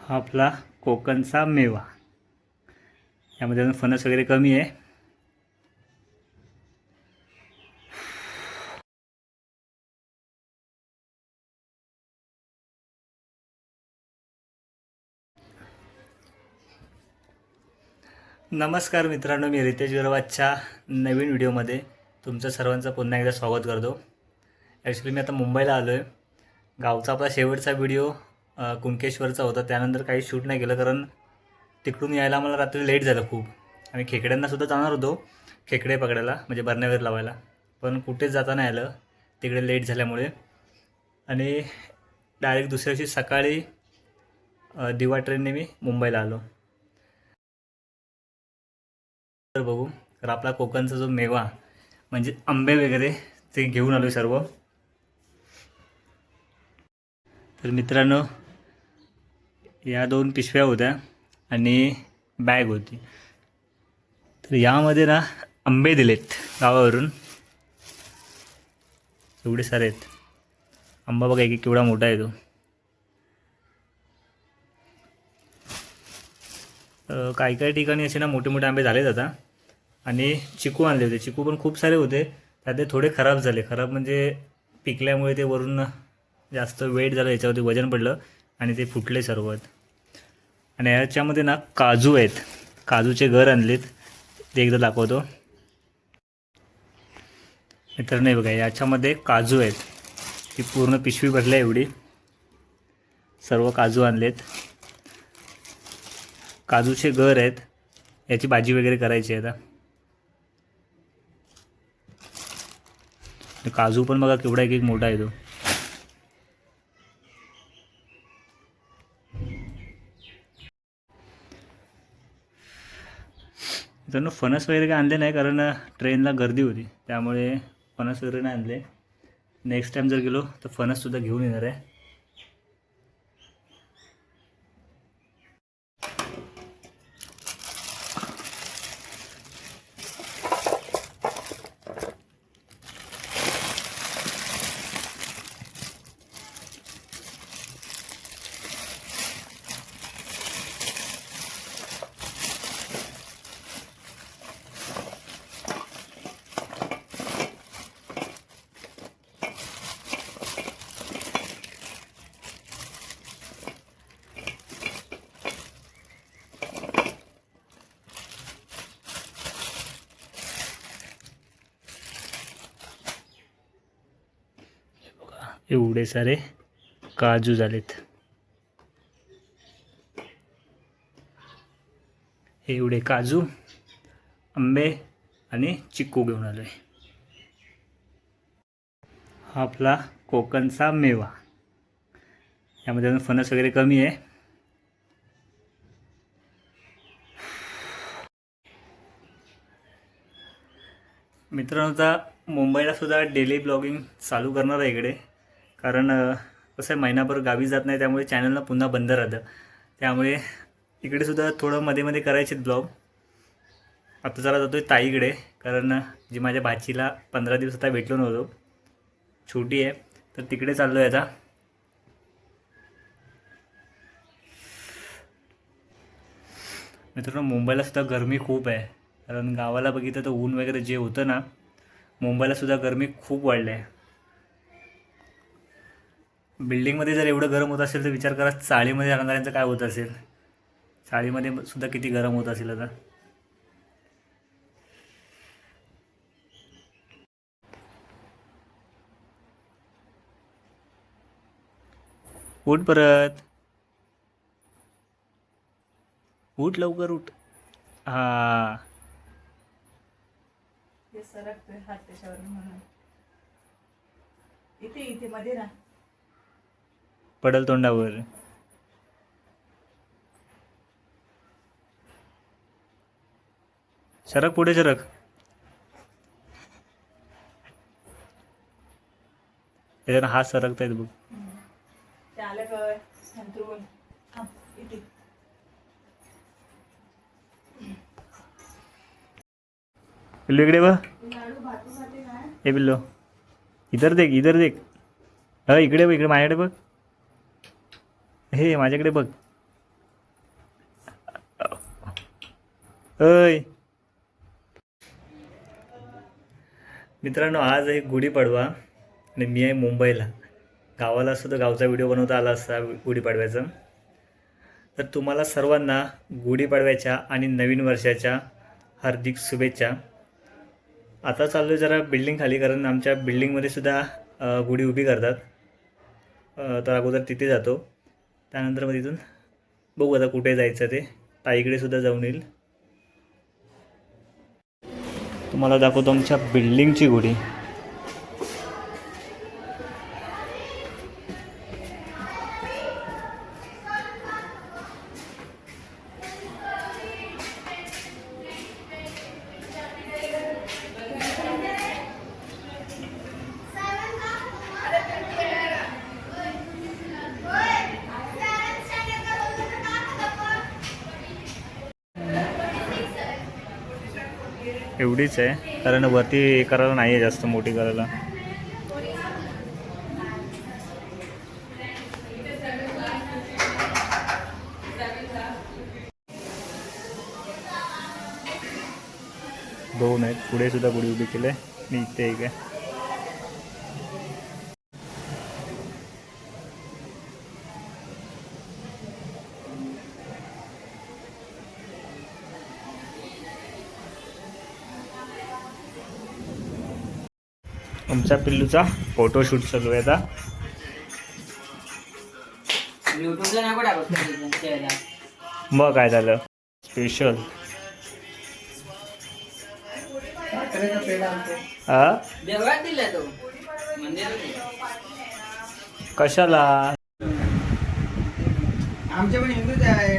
हा आपला कोकणचा मेवा. यामध्ये अजून फणस वगैरे कमी आहे. नमस्कार मित्रांनो, मी रितेश गिरवाजच्या नवीन व्हिडिओमध्ये तुमचं सर्वांचं पुन्हा एकदा स्वागत करतो. ॲक्च्युली मी आता मुंबईला आलो आहे. गावचा आपला शेवटचा व्हिडिओ कुणकेश्वरचा होता. त्यानंतर काही शूट नाही केलं कारण तिकडून यायला आम्हाला रात्री लेट झालं खूप. आम्ही खेकड्यांनासुद्धा जाणार होतो, खेकडे पकडायला म्हणजे बरण्यावर लावायला, पण कुठेच जाता नाही आलं तिकडे लेट झाल्यामुळे. आणि डायरेक्ट दुसऱ्या दिवशी सकाळी दिवा ट्रेनने मी मुंबईला आलो. तर बघू, तर आपला कोकणचा जो मेवा म्हणजे आंबे वगैरे ते घेऊन आलो सर्व. तर मित्रांनो, या 2 पिशव्या होत्या आणि बॅग होती. तर यामध्ये ना आंबे दिलेत गावावरून, एवढे सारे आहेत. आंबा बघा की केवढा मोठा आहे तो. काही काही ठिकाणी असे ना मोठे मोठे आंबे झालेत आता. आणि चिकू आणले होते, चिकू पण खूप सारे होते. त्यातले थोडे खराब झाले. खराब म्हणजे पिकल्यामुळे ते वरून जास्त वेट झालं, याच्यावरती वजन पडलं आणि ते फुटले सर्व. आणि याच्यामध्ये ना काजू आहेत, काजूचे घर आणलेत, ते एकदा दाखवतो. मित्रांनो बघा, याच्यामध्ये काजू आहेत. ती पूर्ण पिशवी भरली आहे एवढी. सर्व काजू आणलेत, काजूचे घर आहेत. याची भाजी वगैरे करायची आहे आता. काजू पण बघा केवढा एक एक मोठा आहे तो. मित्रांनो, फणस वगैरे काय आणले नाही कारण ट्रेनला गर्दी होती, त्यामुळे फणस वगैरे नाही आणले. नेक्स्ट टाईम जर गेलो तर फणससुद्धा घेऊन येणार आहे. एवढे सारे काजू झालेत. हे एवढे काजू, आंबे आणि चिक्कू घेऊन आलो आहे. हा आपला कोकणचा मेवा. यामध्ये अजून फणस वगैरे कमी आहे. मित्रांनो, आता मुंबईला सुद्धा डेली ब्लॉगिंग चालू करणार आहे इकडे. कारण कसं आहे, महिनाभर गावी जात नाही, त्यामुळे चॅनलला पुन्हा बंद राहतं. त्यामुळे इकडे सुद्धा थोडं मध्ये मध्ये करायचे ब्लॉग. आता जरा जातो आहे ताईकडे, कारण जी माझ्या भाचीला 15 दिवस आता भेटलो नव्हतो, छोटी आहे, तर तिकडे चाललो आहे आता. मित्रांनो, मुंबईला सुद्धा गरमी खूप आहे. कारण गावाला बघितलं तर ऊन वगैरे जे होतं ना, मुंबईला सुद्धा गरमी खूप वाढली आहे. बिल्डिंगमध्ये जर एवढं गरम होत असेल तर विचार करा चाळीमध्ये राहणाऱ्यांचं काय होत असेल. चाळीमध्ये सुद्धा किती गरम होत असेल आता. उठ परत, उठ लवकर उठ. हा, सरकतोय हात त्याच्यावर म्हणून. इथे इथे मध्ये ना पडल तोंडावर. सरक पुढे सरक. त्याच्यानं हात सरकतायत बघ. ते आलं कर संतरून इथे. पिल्लू इकडे बघ. लाडू भातू खाते ना. हे पिल्लू, इधर देख, इधर देख. इकडे बघ, इकडे माझ्याकडे बघ. हे माझ्याकडे बघ. होय मित्रांनो, आज आहे गुढीपाडवा आणि मी आहे मुंबईला. गावाला असतो तर गावचा व्हिडिओ बनवता आला असता गुढीपाडव्याचा. तर तुम्हाला सर्वांना गुढीपाडव्याच्या आणि नवीन वर्षाच्या हार्दिक शुभेच्छा. आता चाललो आहे जरा बिल्डिंग खाली, कारण आमच्या बिल्डिंगमध्ये सुद्धा गुढी उभी करतात. तर अगोदर तिथे जातो, त्यानंतर मग तिथून बघू आता कुठे जायचं ते. ताईकडे सुद्धा जाऊन येईल. तुम्हाला दाखवतो आमच्या बिल्डिंगची गुढी. एवढीच आहे, कारण वरती करायला नाही आहे जास्त मोठी करायला. दोन आहेत, पुढे सुद्धा गुढी उभी केली आहे आणि इथे एक आहे. आमच्या पिल्लूचा फोटोशूट चालू आहे आता. युट्यूबला नाही पण टाकत त्याला. मग काय झालं स्पेशल? हा देवळात दिला तो मंदिरात. कशाला? आमचे पण हिंदूच आहे.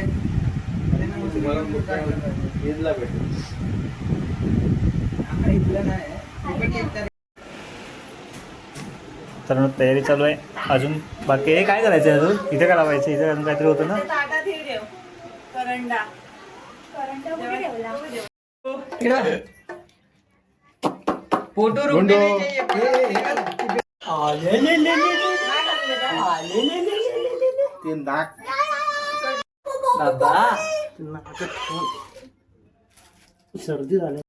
तर तयारी चालू आहे. अजून बाकी हे काय करायचं आहे? अजून इथे काय लावायचं? इथे अजून काहीतरी होतं ना. ते ताटात हे ठेव. करंडा कुठे ठेवला? फोटो रुपये सर्दी झाली.